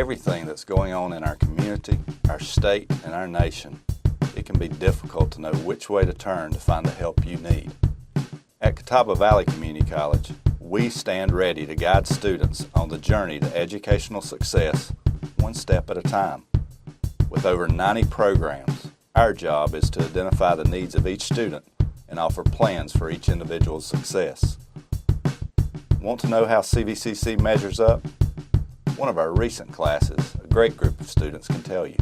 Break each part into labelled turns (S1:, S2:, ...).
S1: everything that's going on in our community, our state, and our nation, it can be difficult to know which way to turn to find the help you need. At Catawba Valley Community College, we stand ready to guide students on the journey to educational success, one step at a time. With over 90 programs, our job is to identify the needs of each student and offer plans for each individual's success. Want to know how CVCC measures up? One of our recent classes, a great group of students can tell you.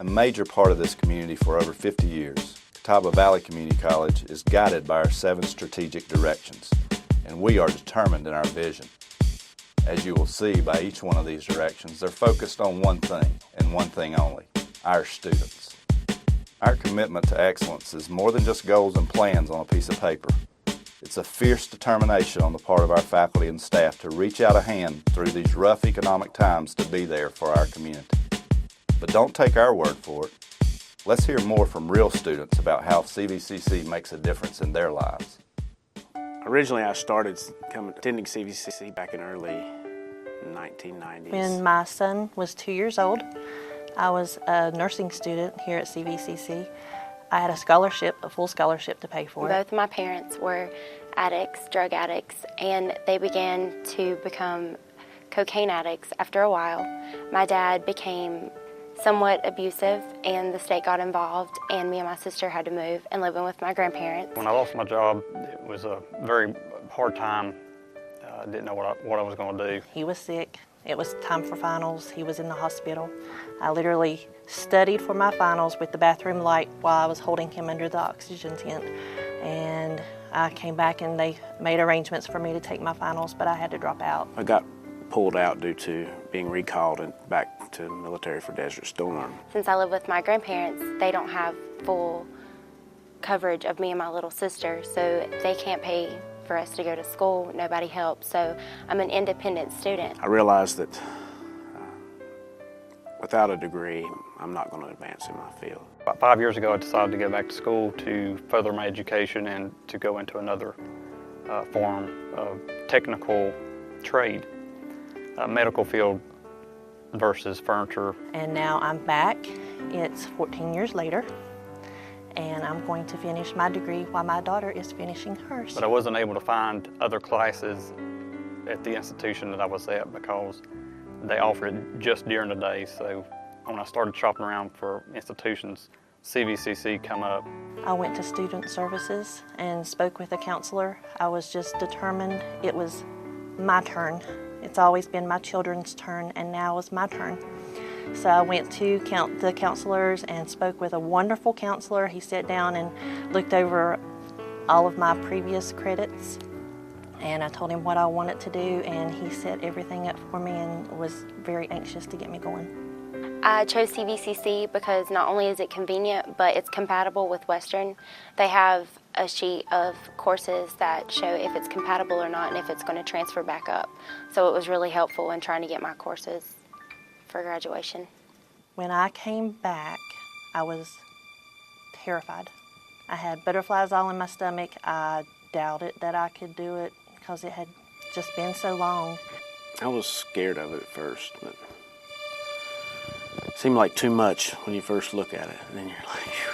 S1: A major part of this community for over 50 years, Catawba Valley Community College is guided by our 7 strategic directions, and we are determined in our vision. As you will see by each one of these directions, they're focused on one thing, and one thing only, our students. Our commitment to excellence is more than just goals and plans on a piece of paper. It's a fierce determination on the part of our faculty and staff to reach out a hand through these rough economic times to be there for our community. But don't take our word for it. Let's hear more from real students about how CVCC makes a difference in their lives.
S2: Originally, I started attending CVCC back in early 1990s.
S3: When my son was 2 years old, I was a nursing student here at CVCC. I had a scholarship, a full scholarship to pay for.
S4: Both my parents were addicts, drug addicts, and they began to become cocaine addicts after a while. My dad became somewhat abusive, and the state got involved, and me and my sister had to move and live in with my grandparents.
S5: When I lost my job, it was a very hard time. I didn't know what I was going to do.
S3: He was sick. It was time for finals. He was in the hospital. I literally studied for my finals with the bathroom light while I was holding him under the oxygen tent. And I came back and they made arrangements for me to take my finals, but I had to drop out.
S2: I got pulled out due to being recalled and back to the military for Desert Storm.
S4: Since I live with my grandparents, they don't have full coverage of me and my little sister, so they can't pay for us to go to school. Nobody helps, so I'm an independent student.
S2: I realized that without a degree, I'm not going to advance in my field.
S5: About 5 years ago, I decided to go back to school to further my education and to go into another form of technical trade. Medical field versus furniture.
S3: And now I'm back. It's 14 years later, and I'm going to finish my degree while my daughter is finishing hers.
S5: But I wasn't able to find other classes at the institution that I was at because they offered it just during the day. So when I started shopping around for institutions, CVCC come up.
S3: I went to Student Services and spoke with a counselor. I was just determined it was my turn. It's always been my children's turn, and now it's my turn. So I went to the counselors and spoke with a wonderful counselor. He sat down and looked over all of my previous credits, and I told him what I wanted to do, and he set everything up for me and was very anxious to get me going.
S4: I chose CVCC because not only is it convenient, but it's compatible with Western. They have a sheet of courses that show if it's compatible or not and if it's going to transfer back up. So it was really helpful in trying to get my courses for graduation.
S3: When I came back, I was terrified. I had butterflies all in my stomach. I doubted that I could do it because it had just been so long.
S2: I was scared of it at first, but it seemed like too much when you first look at it. And then you're like, phew.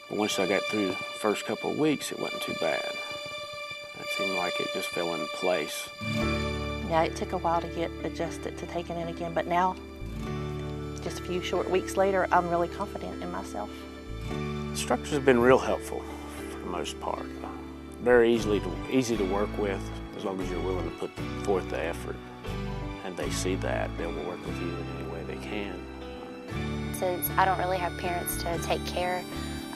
S2: But once I got through the first couple of weeks, it wasn't too bad. It seemed like it just fell into place.
S3: Yeah, it took a while to get adjusted to taking it again, but now, just a few short weeks later, I'm really confident in myself.
S2: Instructors have been real helpful for the most part. Very easy to work with as long as you're willing to put forth the effort. And they see that, they will work with you in any way they can.
S4: Since I don't really have parents to take care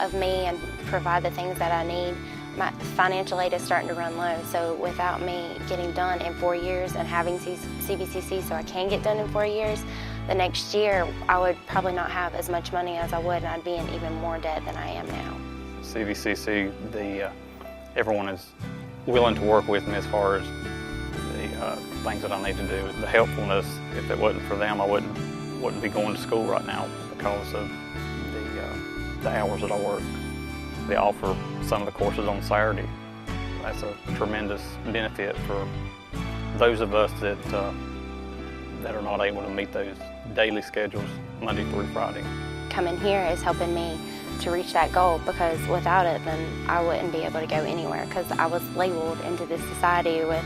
S4: of me and provide the things that I need, my financial aid is starting to run low. So without me getting done in 4 years and having CVCC so I can get done in 4 years, the next year I would probably not have as much money as I would, and I'd be in even more debt than I am now.
S5: CVCC, everyone is willing to work with me as far as the things that I need to do. The helpfulness, if it wasn't for them, I wouldn't be going to school right now because of the hours that I work. They offer some of the courses on Saturday. That's a tremendous benefit for those of us that are not able to meet those daily schedules Monday through Friday.
S4: Coming here is helping me to reach that goal, because without it, then I wouldn't be able to go anywhere, because I was labeled into this society with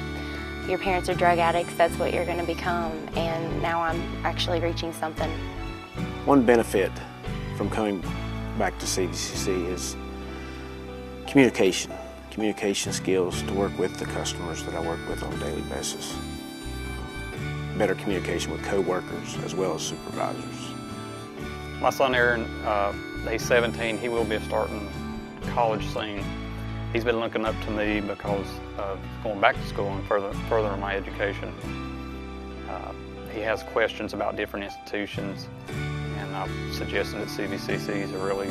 S4: your parents are drug addicts, that's what you're going to become, and now I'm actually reaching something.
S2: One benefit from coming back to CVCC is communication skills to work with the customers that I work with on a daily basis. Better communication with co-workers as well as supervisors.
S5: My son Aaron, he's 17, he will be starting college soon. He's been looking up to me because of going back to school and furthering my education. He has questions about different institutions, and I've suggested that CVCC is a really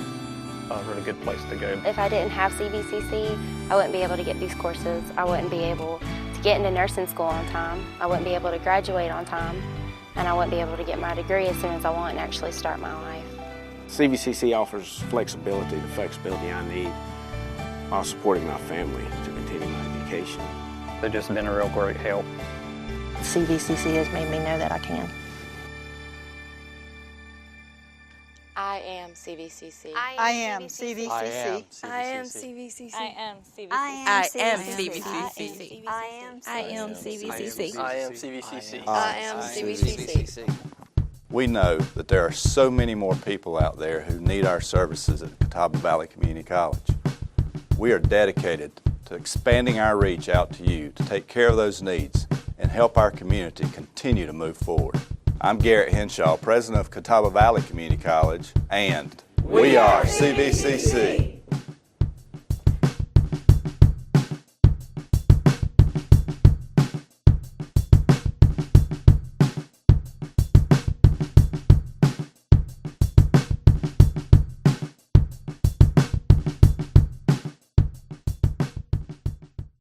S5: good place to go.
S4: If I didn't have CVCC, I wouldn't be able to get these courses. I wouldn't be able to get into nursing school on time. I wouldn't be able to graduate on time, and I wouldn't be able to get my degree as soon as I want and actually start my life.
S2: CVCC offers the flexibility I need while supporting my family to continue my education.
S5: They've just been a real great help.
S3: CVCC has made me know that I can.
S6: I am CVCC.
S7: I am CVCC.
S8: I am CVCC.
S7: I am CVCC.
S8: I am CVCC.
S7: I am
S8: CVCC.
S7: I am CVCC.
S8: I am CVCC.
S7: I am CVCC.
S1: We know that there are so many more people out there who need our services at Catawba Valley Community College. We are dedicated to expanding our reach out to you to take care of those needs and help our community continue to move forward. I'm Garrett Henshaw, president of Catawba Valley Community College, and we are CVCC.